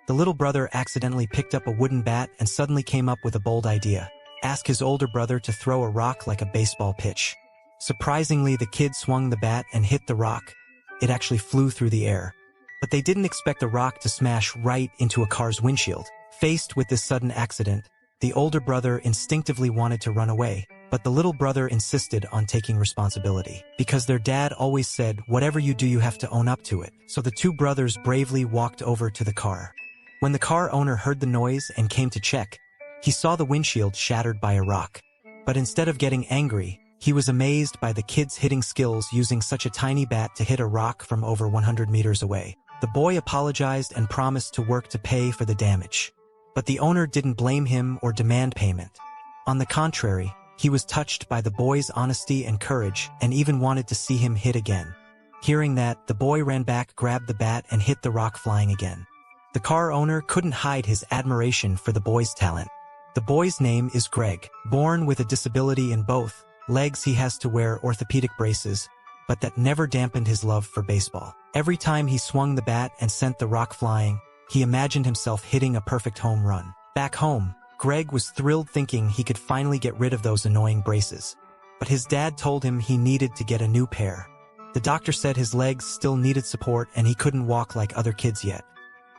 The little brother accidentally picked up a wooden bat and suddenly came up with a bold idea. Ask his older brother to throw a rock like a baseball pitch. Surprisingly, the kid swung the bat and hit the rock. It actually flew through the air. But they didn't expect the rock to smash right into a car's windshield. Faced with this sudden accident, the older brother instinctively wanted to run away, but the little brother insisted on taking responsibility. Because their dad always said, whatever you do, you have to own up to it. So the two brothers bravely walked over to the car. When the car owner heard the noise and came to check, he saw the windshield shattered by a rock. But instead of getting angry, he was amazed by the kid's hitting skills using such a tiny bat to hit a rock from over 100 meters away. The boy apologized and promised to work to pay for the damage. But the owner didn't blame him or demand payment. On the contrary, he was touched by the boy's honesty and courage and even wanted to see him hit again. Hearing that, the boy ran back, grabbed the bat, and hit the rock flying again. The car owner couldn't hide his admiration for the boy's talent. The boy's name is Greg. Born with a disability in both legs, he has to wear orthopedic braces, but that never dampened his love for baseball. Every time he swung the bat and sent the rock flying, he imagined himself hitting a perfect home run. Back home, Greg was thrilled, thinking he could finally get rid of those annoying braces. But his dad told him he needed to get a new pair. The doctor said his legs still needed support and he couldn't walk like other kids yet.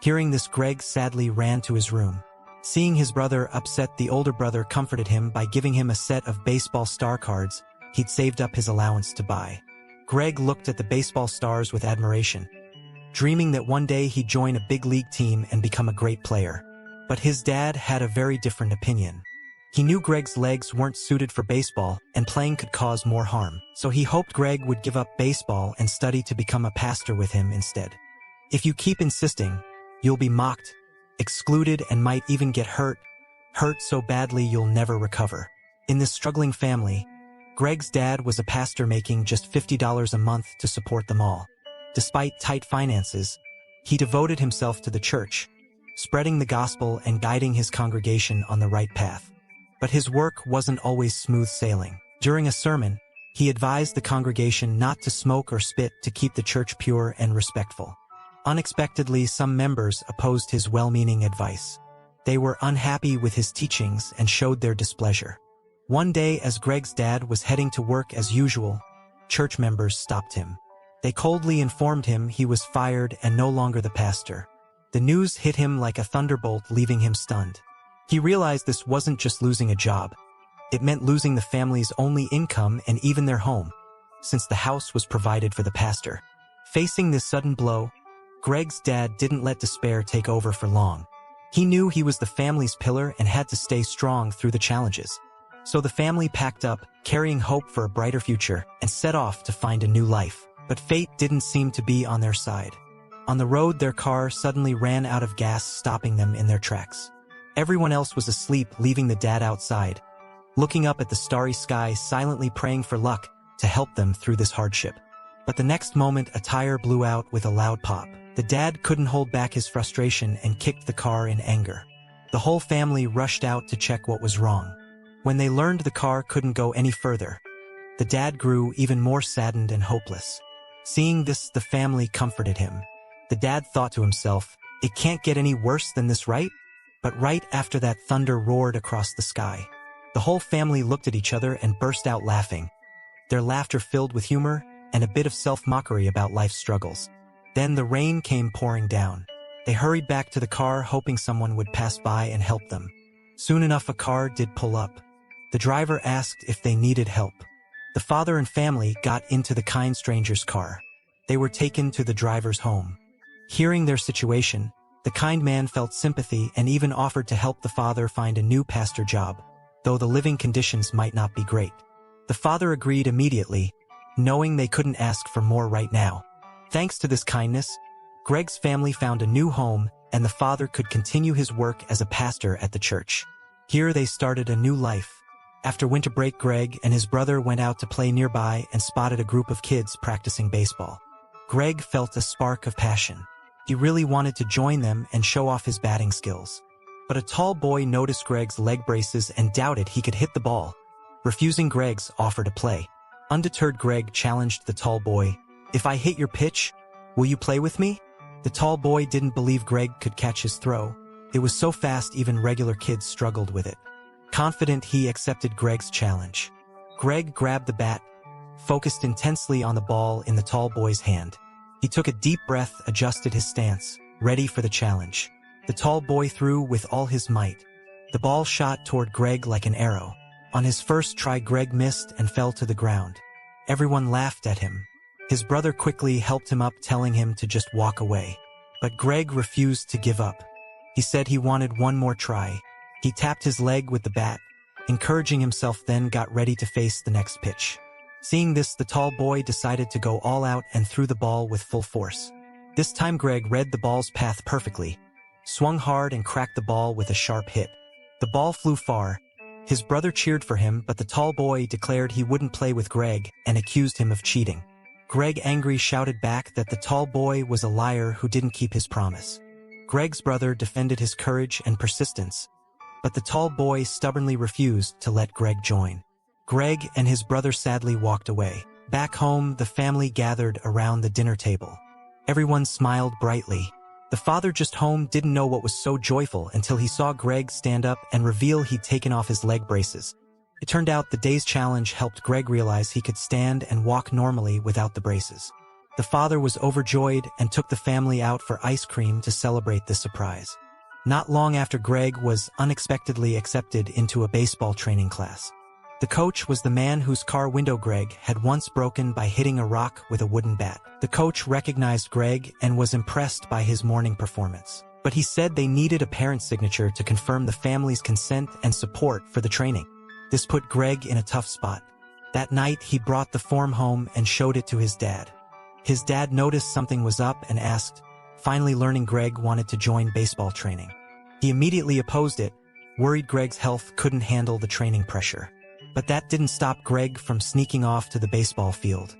Hearing this, Greg sadly ran to his room. Seeing his brother upset, the older brother comforted him by giving him a set of baseball star cards he'd saved up his allowance to buy. Greg looked at the baseball stars with admiration, dreaming that one day he'd join a big league team and become a great player. But his dad had a very different opinion. He knew Greg's legs weren't suited for baseball and playing could cause more harm, so he hoped Greg would give up baseball and study to become a pastor with him instead. If you keep insisting, you'll be mocked, excluded, and might even get hurt so badly you'll never recover. In this struggling family, Greg's dad was a pastor making just $50 a month to support them all. Despite tight finances, he devoted himself to the church, spreading the gospel and guiding his congregation on the right path. But his work wasn't always smooth sailing. During a sermon, he advised the congregation not to smoke or spit to keep the church pure and respectful. Unexpectedly, some members opposed his well-meaning advice. They were unhappy with his teachings and showed their displeasure. One day, as Greg's dad was heading to work as usual, church members stopped him. They coldly informed him he was fired and no longer the pastor. The news hit him like a thunderbolt, leaving him stunned. He realized this wasn't just losing a job. It meant losing the family's only income and even their home, since the house was provided for the pastor. Facing this sudden blow, Greg's dad didn't let despair take over for long. He knew he was the family's pillar and had to stay strong through the challenges. So the family packed up, carrying hope for a brighter future, and set off to find a new life. But fate didn't seem to be on their side. On the road, their car suddenly ran out of gas, stopping them in their tracks. Everyone else was asleep, leaving the dad outside, looking up at the starry sky, silently praying for luck to help them through this hardship. But the next moment, a tire blew out with a loud pop. The dad couldn't hold back his frustration and kicked the car in anger. The whole family rushed out to check what was wrong. When they learned the car couldn't go any further, the dad grew even more saddened and hopeless. Seeing this, the family comforted him. The dad thought to himself, "It can't get any worse than this, right?" But right after that, thunder roared across the sky. The whole family looked at each other and burst out laughing, their laughter filled with humor and a bit of self-mockery about life's struggles. Then the rain came pouring down. They hurried back to the car, hoping someone would pass by and help them. Soon enough, a car did pull up. The driver asked if they needed help. The father and family got into the kind stranger's car. They were taken to the driver's home. Hearing their situation, the kind man felt sympathy and even offered to help the father find a new pastor job, though the living conditions might not be great. The father agreed immediately, knowing they couldn't ask for more right now. Thanks to this kindness, Greg's family found a new home, and the father could continue his work as a pastor at the church. Here they started a new life. After winter break, Greg and his brother went out to play nearby and spotted a group of kids practicing baseball. Greg felt a spark of passion. He really wanted to join them and show off his batting skills. But a tall boy noticed Greg's leg braces and doubted he could hit the ball, refusing Greg's offer to play. Undeterred, Greg challenged the tall boy, "If I hit your pitch, will you play with me?" The tall boy didn't believe Greg could catch his throw. It was so fast even regular kids struggled with it. Confident, he accepted Greg's challenge. Greg grabbed the bat, focused intensely on the ball in the tall boy's hand. He took a deep breath, adjusted his stance, ready for the challenge. The tall boy threw with all his might. The ball shot toward Greg like an arrow. On his first try, Greg missed and fell to the ground. Everyone laughed at him. His brother quickly helped him up, telling him to just walk away. But Greg refused to give up. He said he wanted one more try. He tapped his leg with the bat, encouraging himself, then got ready to face the next pitch. Seeing this, the tall boy decided to go all out and threw the ball with full force. This time Greg read the ball's path perfectly, swung hard and cracked the ball with a sharp hit. The ball flew far. His brother cheered for him, but the tall boy declared he wouldn't play with Greg and accused him of cheating. Greg, angry, shouted back that the tall boy was a liar who didn't keep his promise. Greg's brother defended his courage and persistence, but the tall boy stubbornly refused to let Greg join. Greg and his brother sadly walked away. Back home, the family gathered around the dinner table. Everyone smiled brightly. The father, just home, didn't know what was so joyful until he saw Greg stand up and reveal he'd taken off his leg braces. It turned out the day's challenge helped Greg realize he could stand and walk normally without the braces. The father was overjoyed and took the family out for ice cream to celebrate this surprise. Not long after, Greg was unexpectedly accepted into a baseball training class. The coach was the man whose car window Greg had once broken by hitting a rock with a wooden bat. The coach recognized Greg and was impressed by his morning performance. But he said they needed a parent's signature to confirm the family's consent and support for the training. This put Greg in a tough spot. That night, he brought the form home and showed it to his dad. His dad noticed something was up and asked, finally learning Greg wanted to join baseball training. He immediately opposed it, worried Greg's health couldn't handle the training pressure. But that didn't stop Greg from sneaking off to the baseball field.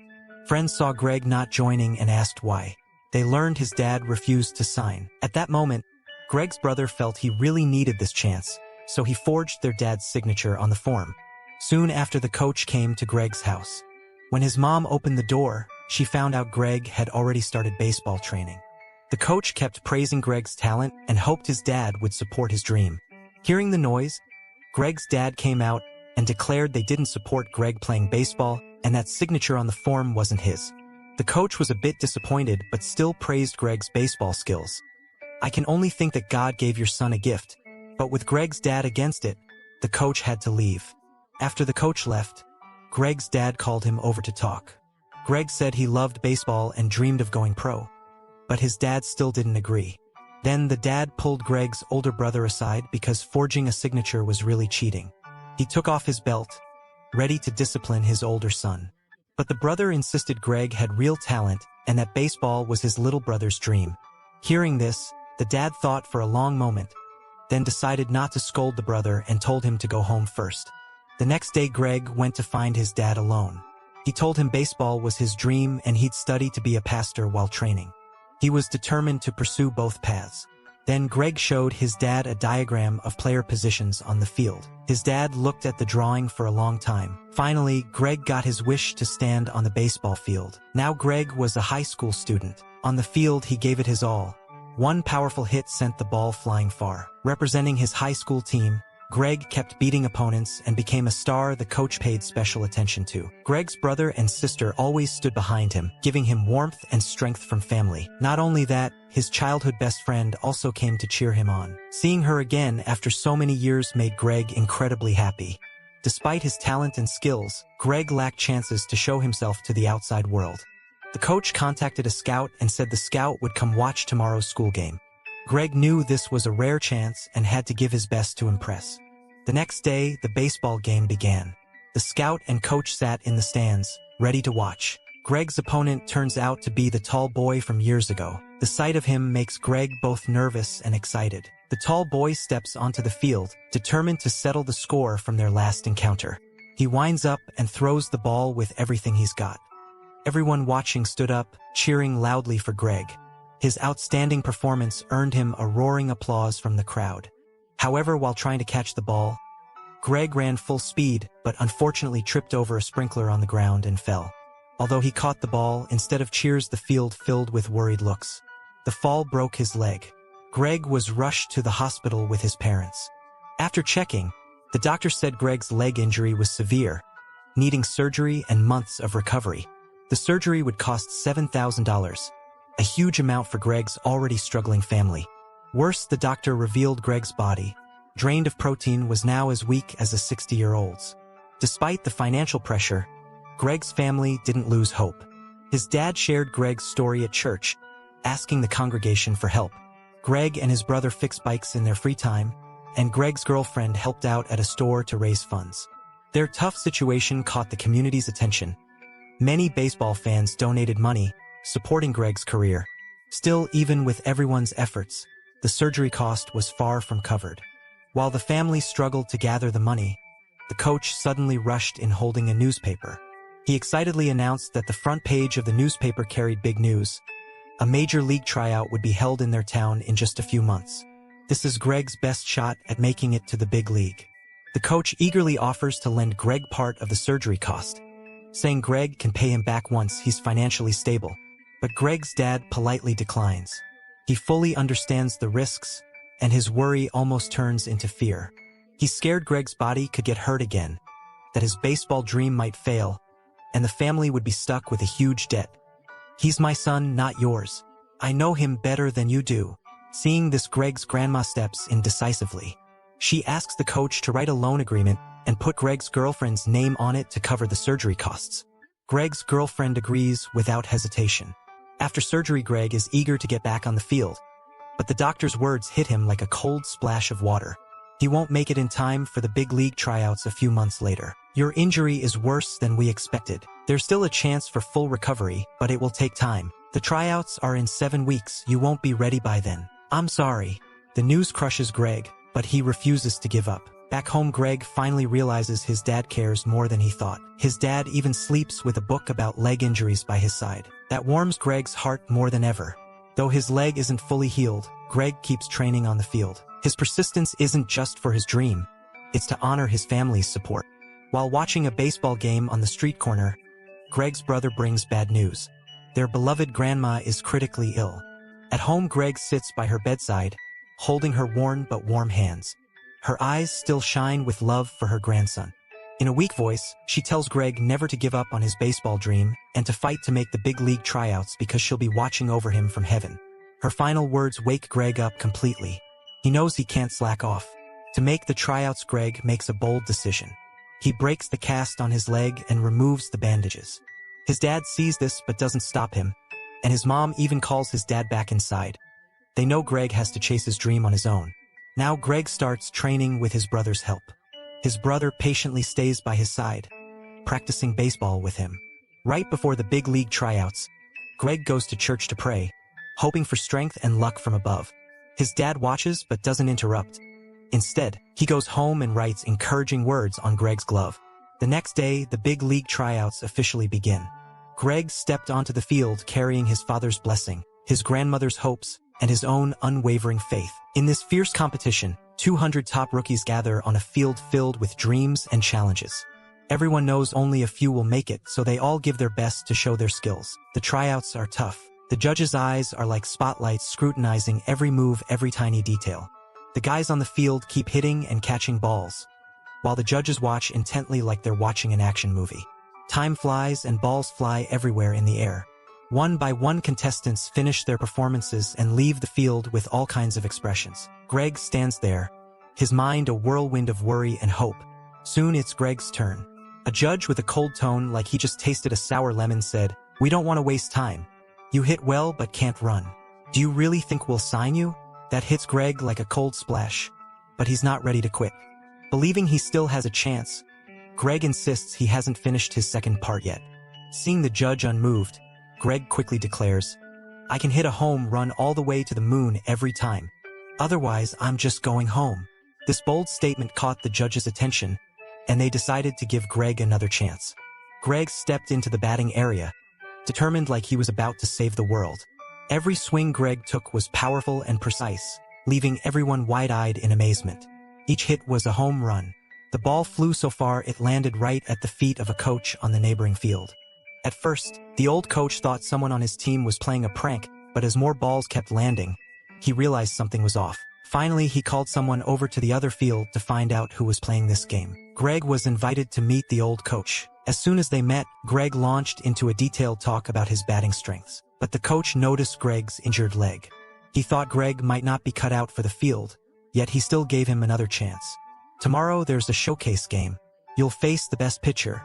Friends saw Greg not joining and asked why. They learned his dad refused to sign. At that moment, Greg's brother felt he really needed this chance, so he forged their dad's signature on the form. Soon after, the coach came to Greg's house. When his mom opened the door, she found out Greg had already started baseball training. The coach kept praising Greg's talent and hoped his dad would support his dream. Hearing the noise, Greg's dad came out and declared they didn't support Greg playing baseball and that signature on the form wasn't his. The coach was a bit disappointed but still praised Greg's baseball skills. "I can only think that God gave your son a gift." But with Greg's dad against it, the coach had to leave. After the coach left, Greg's dad called him over to talk. Greg said he loved baseball and dreamed of going pro, but his dad still didn't agree. Then the dad pulled Greg's older brother aside because forging a signature was really cheating. He took off his belt, ready to discipline his older son. But the brother insisted Greg had real talent and that baseball was his little brother's dream. Hearing this, the dad thought for a long moment, then decided not to scold the brother and told him to go home first. The next day, Greg went to find his dad alone. He told him baseball was his dream and he'd study to be a pastor while training. He was determined to pursue both paths. Then Greg showed his dad a diagram of player positions on the field. His dad looked at the drawing for a long time. Finally, Greg got his wish to stand on the baseball field. Now Greg was a high school student. On the field, he gave it his all. One powerful hit sent the ball flying far. Representing his high school team, Greg kept beating opponents and became a star the coach paid special attention to. Greg's brother and sister always stood behind him, giving him warmth and strength from family. Not only that, his childhood best friend also came to cheer him on. Seeing her again after so many years made Greg incredibly happy. Despite his talent and skills, Greg lacked chances to show himself to the outside world. The coach contacted a scout and said the scout would come watch tomorrow's school game. Greg knew this was a rare chance and had to give his best to impress. The next day, the baseball game began. The scout and coach sat in the stands, ready to watch. Greg's opponent turns out to be the tall boy from years ago. The sight of him makes Greg both nervous and excited. The tall boy steps onto the field, determined to settle the score from their last encounter. He winds up and throws the ball with everything he's got. Everyone watching stood up, cheering loudly for Greg. His outstanding performance earned him a roaring applause from the crowd. However, while trying to catch the ball, Greg ran full speed, but unfortunately tripped over a sprinkler on the ground and fell. Although he caught the ball, instead of cheers, the field filled with worried looks. The fall broke his leg. Greg was rushed to the hospital with his parents. After checking, the doctor said Greg's leg injury was severe, needing surgery and months of recovery. The surgery would cost $7,000, a huge amount for Greg's already struggling family. Worse, the doctor revealed Greg's body, drained of protein, was now as weak as a 60-year-old's. Despite the financial pressure, Greg's family didn't lose hope. His dad shared Greg's story at church, asking the congregation for help. Greg and his brother fixed bikes in their free time, and Greg's girlfriend helped out at a store to raise funds. Their tough situation caught the community's attention. Many baseball fans donated money, supporting Greg's career. Still, even with everyone's efforts, the surgery cost was far from covered. While the family struggled to gather the money, the coach suddenly rushed in holding a newspaper. He excitedly announced that the front page of the newspaper carried big news. A major league tryout would be held in their town in just a few months. This is Greg's best shot at making it to the big league. The coach eagerly offers to lend Greg part of the surgery cost, saying Greg can pay him back once he's financially stable. But Greg's dad politely declines. He fully understands the risks, and his worry almost turns into fear. He's scared Greg's body could get hurt again, that his baseball dream might fail, and the family would be stuck with a huge debt. "He's my son, not yours. I know him better than you do." Seeing this, Greg's grandma steps in decisively. She asks the coach to write a loan agreement and put Greg's girlfriend's name on it to cover the surgery costs. Greg's girlfriend agrees without hesitation. After surgery, Greg is eager to get back on the field, but the doctor's words hit him like a cold splash of water. He won't make it in time for the big league tryouts a few months later. "Your injury is worse than we expected. There's still a chance for full recovery, but it will take time. The tryouts are in 7 weeks. You won't be ready by then. I'm sorry." The news crushes Greg, but he refuses to give up. Back home, Greg finally realizes his dad cares more than he thought. His dad even sleeps with a book about leg injuries by his side. That warms Greg's heart more than ever. Though his leg isn't fully healed, Greg keeps training on the field. His persistence isn't just for his dream, it's to honor his family's support. While watching a baseball game on the street corner, Greg's brother brings bad news. Their beloved grandma is critically ill. At home, Greg sits by her bedside, holding her worn but warm hands. Her eyes still shine with love for her grandson. In a weak voice, she tells Greg never to give up on his baseball dream and to fight to make the big league tryouts because she'll be watching over him from heaven. Her final words wake Greg up completely. He knows he can't slack off. To make the tryouts, Greg makes a bold decision. He breaks the cast on his leg and removes the bandages. His dad sees this but doesn't stop him, and his mom even calls his dad back inside. They know Greg has to chase his dream on his own. Now Greg starts training with his brother's help. His brother patiently stays by his side, practicing baseball with him. Right before the big league tryouts, Greg goes to church to pray, hoping for strength and luck from above. His dad watches but doesn't interrupt. Instead, he goes home and writes encouraging words on Greg's glove. The next day, the big league tryouts officially begin. Greg stepped onto the field carrying his father's blessing, his grandmother's hopes, and his own unwavering faith. In this fierce competition, 200 top rookies gather on a field filled with dreams and challenges. Everyone knows only a few will make it, so they all give their best to show their skills. The tryouts are tough. The judges' eyes are like spotlights scrutinizing every move, every tiny detail. The guys on the field keep hitting and catching balls, while the judges watch intently like they're watching an action movie. Time flies and balls fly everywhere in the air. One by one, contestants finish their performances and leave the field with all kinds of expressions. Greg stands there, his mind a whirlwind of worry and hope. Soon it's Greg's turn. A judge with a cold tone, like he just tasted a sour lemon, said, "We don't want to waste time. You hit well but can't run. Do you really think we'll sign you?" That hits Greg like a cold splash, but he's not ready to quit. Believing he still has a chance, Greg insists he hasn't finished his second part yet. Seeing the judge unmoved, Greg quickly declares, "I can hit a home run all the way to the moon every time. Otherwise, I'm just going home." This bold statement caught the judge's attention, and they decided to give Greg another chance. Greg stepped into the batting area, determined like he was about to save the world. Every swing Greg took was powerful and precise, leaving everyone wide-eyed in amazement. Each hit was a home run. The ball flew so far it landed right at the feet of a coach on the neighboring field. At first, the old coach thought someone on his team was playing a prank, but as more balls kept landing, he realized something was off. Finally, he called someone over to the other field to find out who was playing this game. Greg was invited to meet the old coach. As soon as they met, Greg launched into a detailed talk about his batting strengths. But the coach noticed Greg's injured leg. He thought Greg might not be cut out for the field, yet he still gave him another chance. Tomorrow there's a showcase game. You'll face the best pitcher,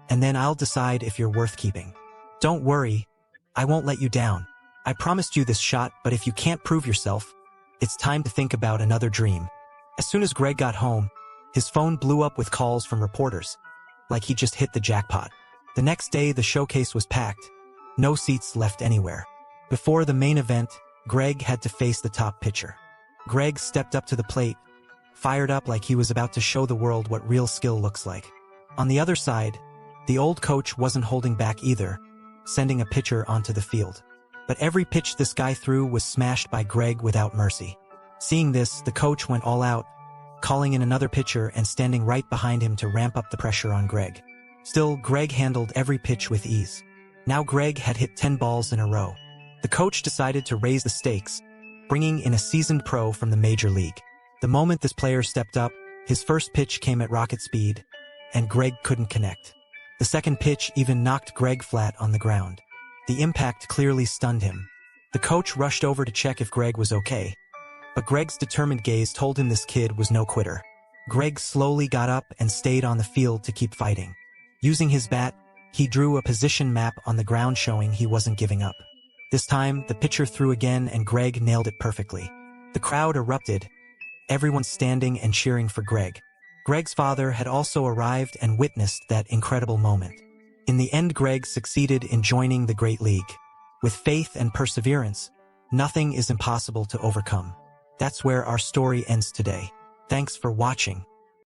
and then I'll decide if you're worth keeping. Don't worry, I won't let you down. I promised you this shot, but if you can't prove yourself, it's time to think about another dream. As soon as Greg got home, his phone blew up with calls from reporters, like he just hit the jackpot. The next day, the showcase was packed. No seats left anywhere. Before the main event, Greg had to face the top pitcher. Greg stepped up to the plate, fired up like he was about to show the world what real skill looks like. On the other side, the old coach wasn't holding back either, sending a pitcher onto the field. But every pitch this guy threw was smashed by Greg without mercy. Seeing this, the coach went all out, calling in another pitcher and standing right behind him to ramp up the pressure on Greg. Still, Greg handled every pitch with ease. Now Greg had hit 10 balls in a row. The coach decided to raise the stakes, bringing in a seasoned pro from the major league. The moment this player stepped up, his first pitch came at rocket speed, and Greg couldn't connect. The second pitch even knocked Greg flat on the ground. The impact clearly stunned him. The coach rushed over to check if Greg was okay, but Greg's determined gaze told him this kid was no quitter. Greg slowly got up and stayed on the field to keep fighting. Using his bat, he drew a position map on the ground showing he wasn't giving up. This time, the pitcher threw again and Greg nailed it perfectly. The crowd erupted, everyone standing and cheering for Greg. Greg's father had also arrived and witnessed that incredible moment. In the end, Greg succeeded in joining the great league. With faith and perseverance, nothing is impossible to overcome. That's where our story ends today. Thanks for watching.